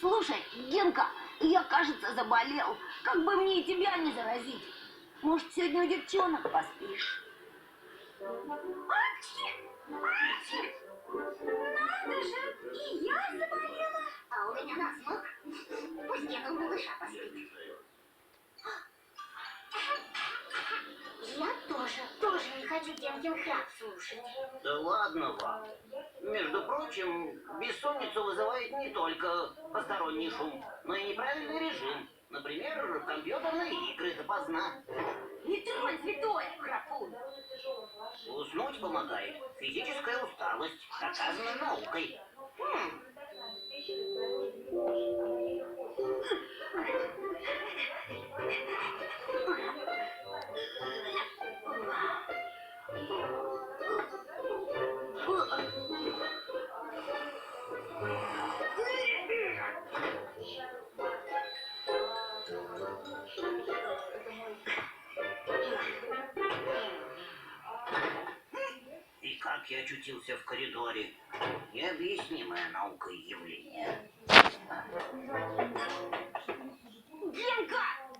Слушай, Генка, я, кажется, заболел. Как бы мне и тебя не заразить. Может, сегодня у девчонок поспишь? Апчхи! Надо же, и я заболела. А у меня насморк. Пусть Гена у малыша поспит. Я тоже не хочу Генкин храп слушать. Да ладно вам. Между прочим, бессонницу вызывает не только посторонний шум, но и неправильный режим. Например, компьютерные игры допоздна. Не тронь святое, храпун. Уснуть помогает физическая усталость, доказана наукой. И как я очутился в коридоре? Необъяснимое наукой явление.